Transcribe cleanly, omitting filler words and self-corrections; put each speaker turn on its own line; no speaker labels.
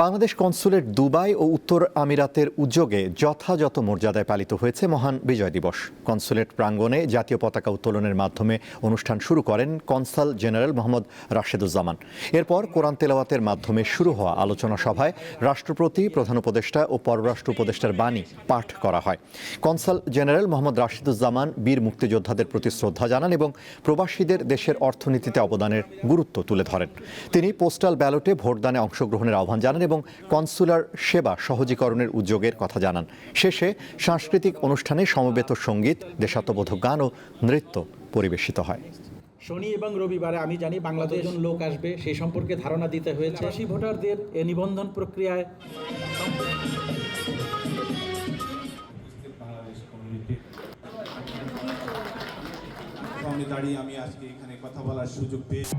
Bangladesh consulate Dubai ও উত্তর আমিরাতের উদ্যোগে যথাযথ মর্যাদায় পালিত হয়েছে মহান বিজয় দিবস। কনস্যুলেট প্রাঙ্গণে জাতীয় পতাকা উত্তোলনের মাধ্যমে অনুষ্ঠান শুরু করেন কনসাল জেনারেল মোহাম্মদ রাশেদুজ্জামান। এরপর কোরআন তেলাওয়াতের মাধ্যমে শুরু হওয়া আলোচনা সভায় রাষ্ট্রপতি, প্রধান উপদেষ্টা ও পররাষ্ট্র উপদেষ্টার বাণী পাঠ করা হয়। কনসাল জেনারেল মোহাম্মদ রাশেদুজ্জামান বীর মুক্তিযোদ্ধাদের প্রতি শ্রদ্ধা জানান এবং প্রবাসীদের দেশের অর্থনীতিতে অবদানের গুরুত্ব তুলে ধরেন। তিনি পোস্টাল ব্যালটে ভোটদানে অংশগ্রহণের আহ্বান জানান এবং কনসুলার সেবা সহজীকরণের উদ্যোগের কথা জানান। শেষে সাংস্কৃতিক অনুষ্ঠানে সমবেত সঙ্গীত, দেশাত্মবোধক গান ও নৃত্য পরিবেশিত হয়।
শনি এবং রবিবারে আমি জানি বাংলাদেশ লোক আসবে, সেই সম্পর্কে ধারণা দিতে হয়েছে। প্রবাসী ভোটারদের নিবন্ধন প্রক্রিয়ায়
দাঁড়িয়ে আমি আজকে এখানে কথা বলার সুযোগ পেয়েছি।